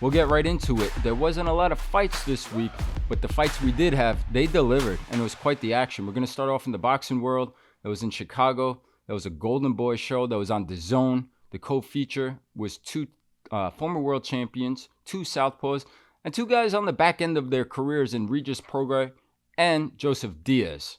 We'll get right into it. There wasn't a lot of fights this week, but the fights we did have, they delivered, and it was quite the action. We're going to start off in the boxing world. It was in Chicago. There was a Golden Boy show that was on DAZN. The co-feature was two former world champions, two southpaws, and two guys on the back end of their careers in Regis Prograis and Joseph Diaz.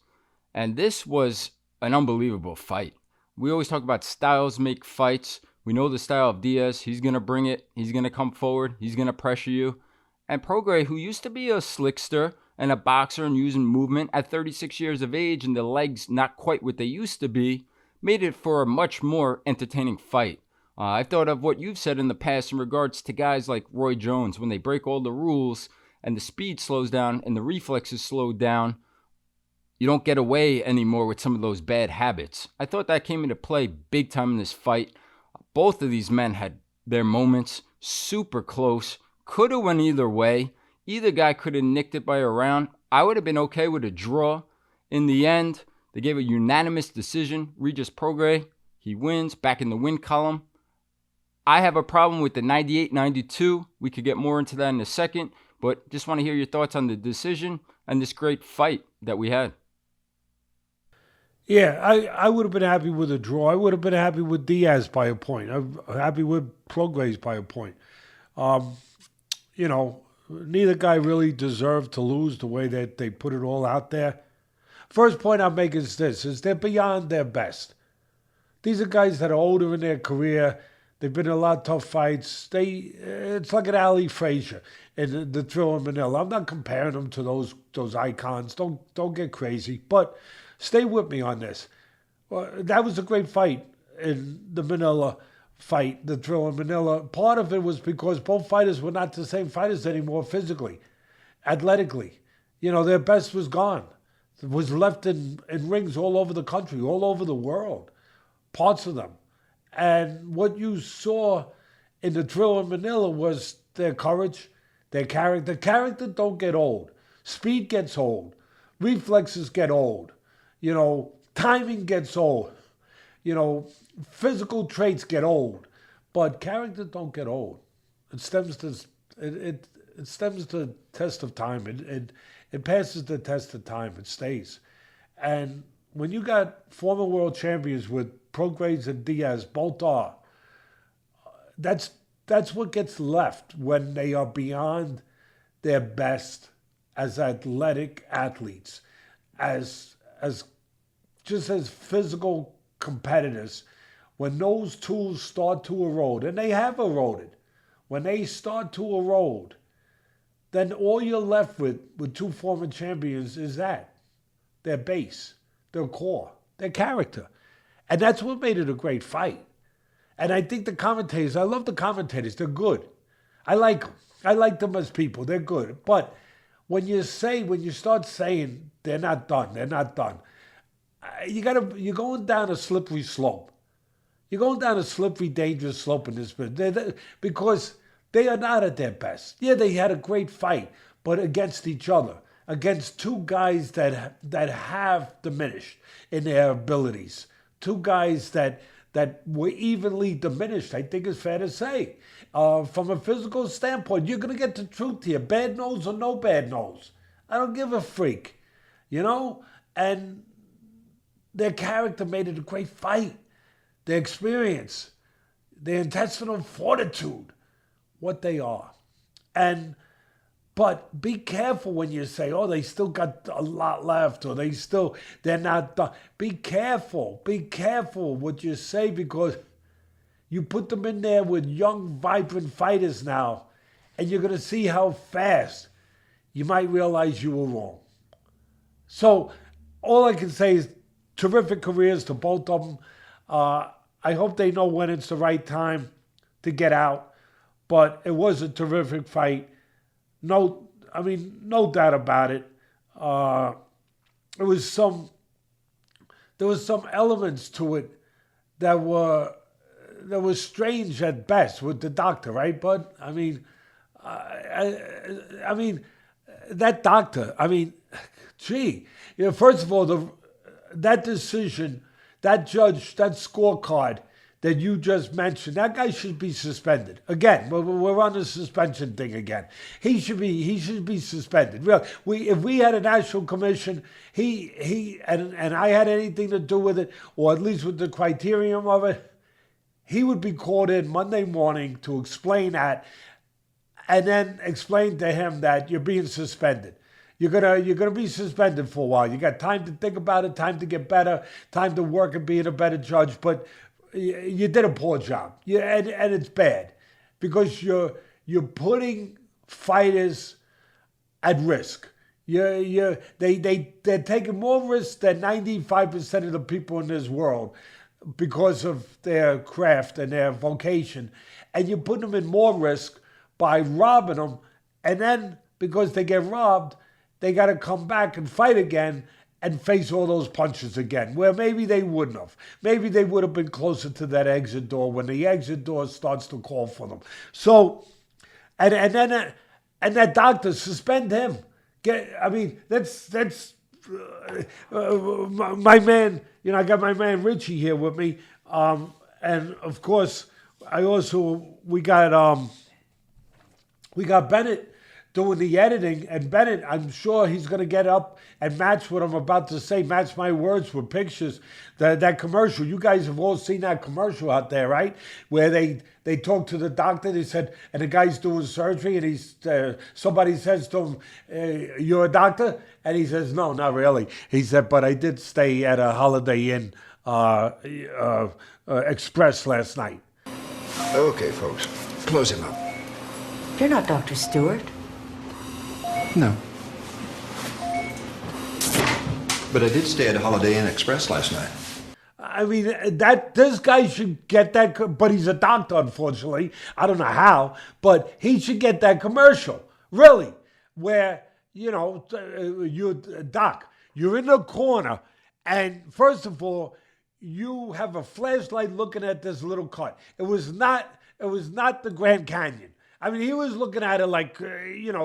And this was an unbelievable fight. We always talk about styles make fights. We know the style of Diaz. He's going to bring it. He's going to come forward. He's going to pressure you. And Prograis, who used to be a slickster and a boxer and using movement at 36 years of age and the legs not quite what they used to be, made it for a much more entertaining fight. I thought of what you've said in the past in regards to guys like Roy Jones. When they break all the rules and the speed slows down and the reflexes slow down, you don't get away anymore with some of those bad habits. I thought that came into play big time in this fight. Both of these men had their moments, super close, could have went either way. Either guy could have nicked it by a round. I would have been okay with a draw. In the end, they gave a unanimous decision. Regis Prograis, he wins, back in the win column. I have a problem with the 98-92. We could get more into that in a second, but just want to hear your thoughts on the decision and this great fight that we had. Yeah, I would have been happy with a draw. I would have been happy with Diaz by a point. I'm happy with Prograis by a point. Neither guy really deserved to lose the way that they put it all out there. First point I'll make is this, is they're beyond their best. These are guys that are older in their career. They've been in a lot of tough fights. It's like an Ali Frazier in the Thrill in Manila. I'm not comparing them to those icons. Don't get crazy. But stay with me on this. That was a great fight in the Manila fight, the Thrill in Manila. Part of it was because both fighters were not the same fighters anymore physically, athletically. Their best was gone. It was left in rings all over the country, all over the world, parts of them. And what you saw in the Thrill in Manila was their courage, their character. Character don't get old. Speed gets old. Reflexes get old. Timing gets old. Physical traits get old. But character don't get old. It stems to the test of time. It passes the test of time. It stays. And when you got former world champions with Prograis and Diaz, both are, that's what gets left when they are beyond their best as athletic athletes, as physical competitors. When those tools start to erode, and they have eroded, when they start to erode, then all you're left with two former champions is their base, their core, their character. And that's what made it a great fight. And I think the commentators, I love the commentators, they're good. I like them. I like them as people, they're good. But when you start saying they're not done, you're going down a slippery slope. You're going down a slippery, dangerous slope in this business because they are not at their best. Yeah, they had a great fight, but against each other, against two guys that have diminished in their abilities, two guys that were evenly diminished, I think it's fair to say. From a physical standpoint, you're going to get the truth here, bad nose or no bad nose. I don't give a freak, and their character made it a great fight. Their experience, their intestinal fortitude, what they are. But be careful when you say, they still got a lot left, or they're not done. Be careful what you say, because you put them in there with young, vibrant fighters now, and you're going to see how fast you might realize you were wrong. So all I can say is terrific careers to both of them. I hope they know when it's the right time to get out. But it was a terrific fight. No doubt about it. There was some elements to it that were strange at best with the doctor, right, bud? That doctor. First of all, that decision, that judge, that scorecard that you just mentioned, that guy should be suspended. Again, we're on the suspension thing again. He should be suspended. If we had a national commission, and I had anything to do with it, or at least with the criterion of it, he would be called in Monday morning to explain that, and then explain to him that you're being suspended. You're gonna be suspended for a while. You got time to think about it, time to get better, time to work and being a better judge. But you did a poor job. And it's bad because you're putting fighters at risk. They're taking more risks than 95% of the people in this world because of their craft and their vocation, and you put them in more risk by robbing them, and then because they get robbed, they got to come back and fight again and face all those punches again, where maybe they wouldn't have. Maybe they would have been closer to that exit door when the exit door starts to call for them. So, and that doctor, suspend him. That's my man. I got my man Richie here with me, and of course, we got Bennett doing the editing, and Bennett, I'm sure he's going to get up and match what I'm about to say, match my words with pictures. That commercial, you guys have all seen that commercial out there, right? Where they talk to the doctor, they said, and the guy's doing surgery, and somebody says to him, you're a doctor? And he says, no, not really. He said, but I did stay at a Holiday Inn Express last night. Okay, folks, close him up. You're not Dr. Stewart. No. But I did stay at a Holiday Inn Express last night. I mean, this guy should get that, but he's a doctor, unfortunately. I don't know how, but he should get that commercial, really, where, you're doc, you're in the corner, and first of all, you have a flashlight looking at this little cut. It was not the Grand Canyon. I mean, he was looking at it like, it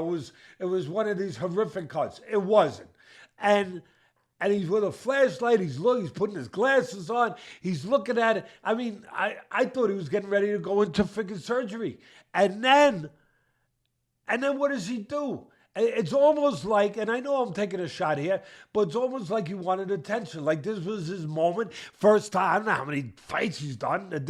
was one of these horrific cuts. It wasn't. And he's with a flashlight. He's putting his glasses on. He's looking at it. I mean, I thought he was getting ready to go into freaking surgery. And then what does he do? It's almost like, and I know I'm taking a shot here, but it's almost like he wanted attention. Like this was his moment. First time, I don't know how many fights he's done. It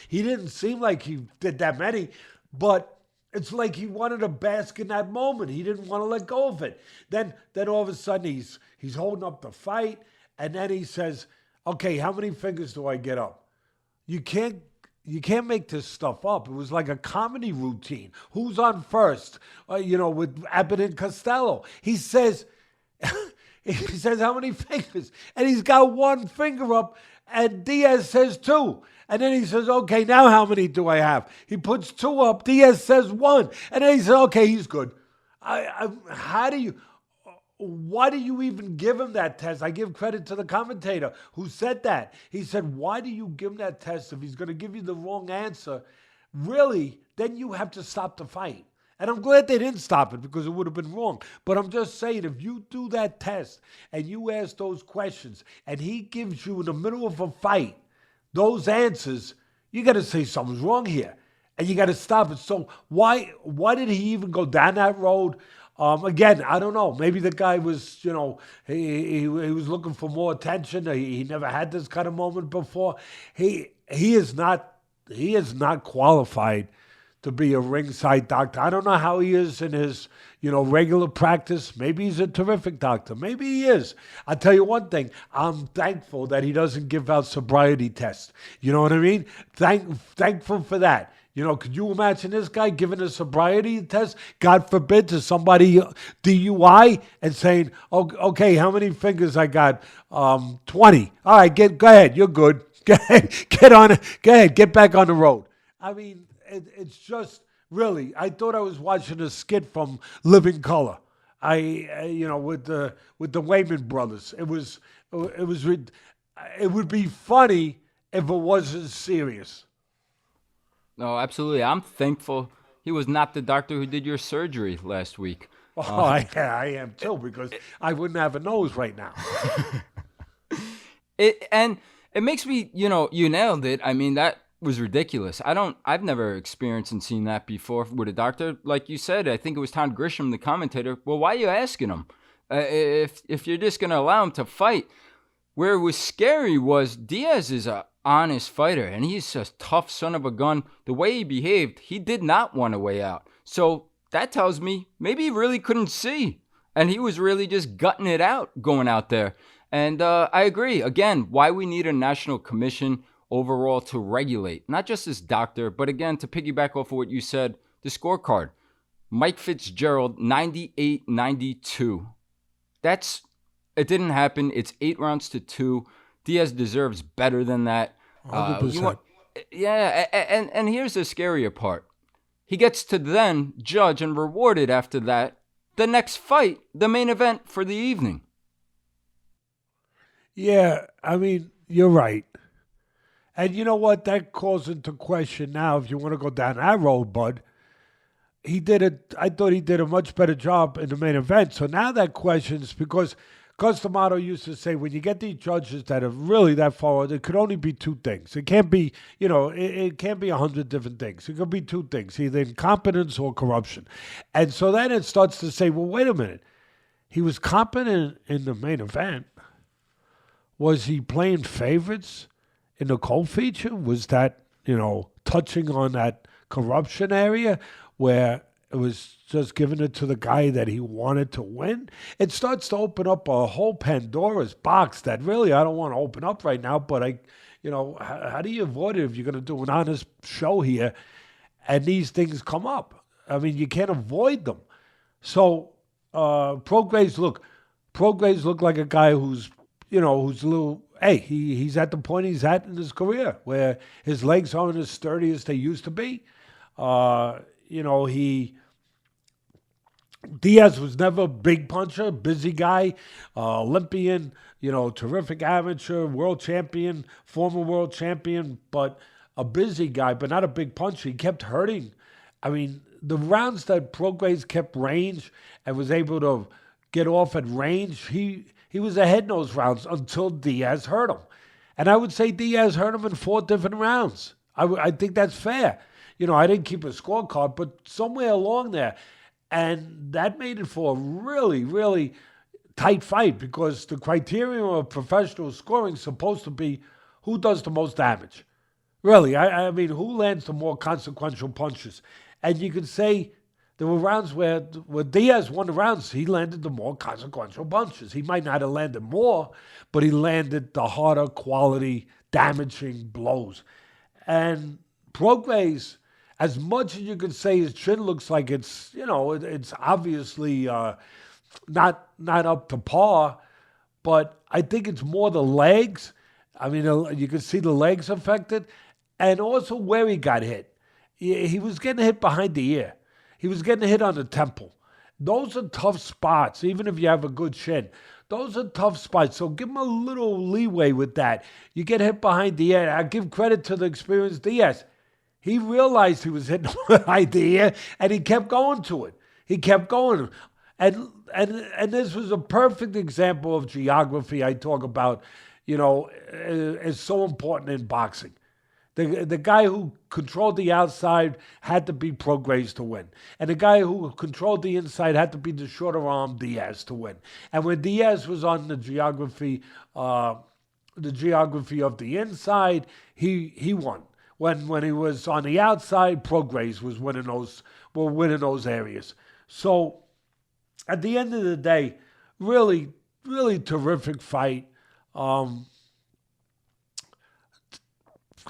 he didn't seem like he did that many. But it's like he wanted to bask in that moment. He didn't want to let go of it. Then all of a sudden he's holding up the fight, and then he says, "Okay, how many fingers do I get up?" You can't make this stuff up. It was like a comedy routine. Who's on first? With Abbott and Costello. He says, how many fingers? And he's got one finger up, and Diaz says two. And then he says, okay, now how many do I have? He puts two up. Diaz says one. And then he says, okay, he's good. Why do you even give him that test? I give credit to the commentator who said that. He said, why do you give him that test if he's going to give you the wrong answer? Really, then you have to stop the fight. And I'm glad they didn't stop it because it would have been wrong. But I'm just saying, if you do that test and you ask those questions and he gives you in the middle of a fight those answers, you got to say something's wrong here. And you got to stop it. So why did he even go down that road? Again, I don't know. Maybe the guy was, he was looking for more attention. He never had this kind of moment before. He is not qualified to be a ringside doctor. I don't know how he is in his, regular practice. Maybe he's a terrific doctor. Maybe he is. I'll tell you one thing. I'm thankful that he doesn't give out sobriety tests. You know what I mean? Thankful for that. Could you imagine this guy giving a sobriety test, God forbid, to somebody DUI and saying, oh, okay, how many fingers I got? 20. All right, go ahead. You're good. Go ahead. Go ahead. Get back on the road. I mean, it's just really, I thought I was watching a skit from Living Color. With the Wayman brothers. It would be funny if it wasn't serious. No, absolutely. I'm thankful he was not the doctor who did your surgery last week. Oh, I am too, because I wouldn't have a nose right now. And It makes me, you nailed it. I mean, that was ridiculous. I've never experienced and seen that before with a doctor. Like you said, I think it was Tom Grisham, the commentator. Well, why are you asking him? If you're just going to allow him to fight. Where it was scary was Diaz is a honest fighter, and he's a tough son of a gun. The way he behaved, he did not want a way out. So that tells me maybe he really couldn't see, and he was really just gutting it out going out there. And I agree. Again, why we need a national commission overall to regulate, not just this doctor, but again, to piggyback off of what you said, the scorecard. Mike Fitzgerald, 98-92. It didn't happen. It's 8 rounds to 2. Diaz deserves better than that. 100%. And here's the scarier part. He gets to then judge and rewarded after that the next fight, the main event for the evening. Yeah, I mean, you're right. And you know what? That calls into question now, if you want to go down that road, bud. I thought he did a much better job in the main event. So now that questions, because D'Amato used to say, when you get these judges that are really that far, there could only be 2 things. It can't be, it can't be 100 different things. It could be 2 things, either incompetence or corruption. And so then it starts to say, well, wait a minute. He was competent in the main event. Was he playing favorites in the cold feature? Was that, touching on that corruption area where it was just giving it to the guy that he wanted to win? It starts to open up a whole Pandora's box that really I don't want to open up right now, but how do you avoid it if you're going to do an honest show here and these things come up? I mean, you can't avoid them. So Prograis look like a guy who's a little, he's at the point he's at in his career where his legs aren't as sturdy as they used to be. Diaz was never a big puncher, busy guy, Olympian, terrific amateur, world champion, former world champion, but a busy guy, but not a big puncher. He kept hurting. I mean, the rounds that Prograis kept range and was able to get off at range, he was ahead in those rounds until Diaz hurt him. And I would say Diaz hurt him in 4 different rounds. I think that's fair. I didn't keep a scorecard, but somewhere along there. And that made it for a really, really tight fight because the criterion of professional scoring is supposed to be who does the most damage. Really, I mean, who lands the more consequential punches? And you could say there were rounds where Diaz won the rounds, he landed the more consequential punches. He might not have landed more, but he landed the harder quality, damaging blows. And Prograis, as much as you could say his chin looks like it's, it's obviously not up to par, but I think it's more the legs. I mean, you can see the legs affected, and also where he got hit. He was getting hit behind the ear. He was getting hit on the temple. Those are tough spots, even if you have a good chin. Those are tough spots, so give him a little leeway with that. You get hit behind the ear. I give credit to the experienced Diaz. He realized he was hitting behind the ear, and he kept going to it. He kept going. And this was a perfect example of geography I talk about, is so important in boxing. The guy who controlled the outside had to be Prograis to win. And the guy who controlled the inside had to be the shorter arm Diaz to win. And when Diaz was on the geography of the inside, he won. When he was on the outside, Prograis was winning those areas. So at the end of the day, really, really terrific fight.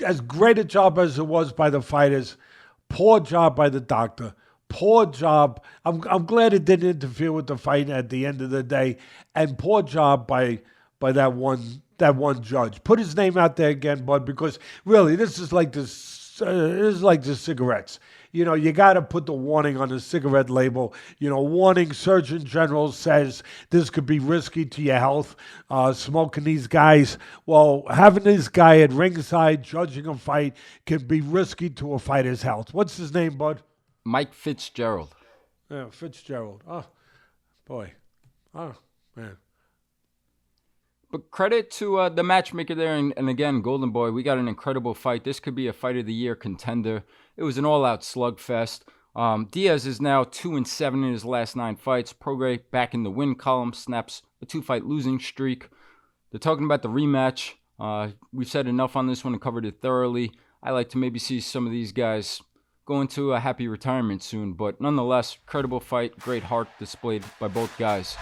As great a job as it was by the fighters, poor job by the doctor. Poor job. I'm glad it didn't interfere with the fight at the end of the day, and poor job by that one judge. Put his name out there again, bud, because really this is like the cigarettes. You got to put the warning on the cigarette label. Warning, Surgeon General says this could be risky to your health, smoking these guys. Well, having this guy at ringside judging a fight can be risky to a fighter's health. What's his name, bud? Mike Fitzgerald. Yeah, Fitzgerald. Oh, boy. Oh, man. But credit to the matchmaker there, and again, Golden Boy, we got an incredible fight. This could be a fight of the year contender. It was an all-out slugfest. Diaz is now 2-7 in his last 9 fights. Prograis back in the win column, snaps a 2-fight losing streak. They're talking about the rematch. We've said enough on this one and covered it thoroughly. I like to maybe see some of these guys go into a happy retirement soon, but nonetheless, credible fight, great heart displayed by both guys.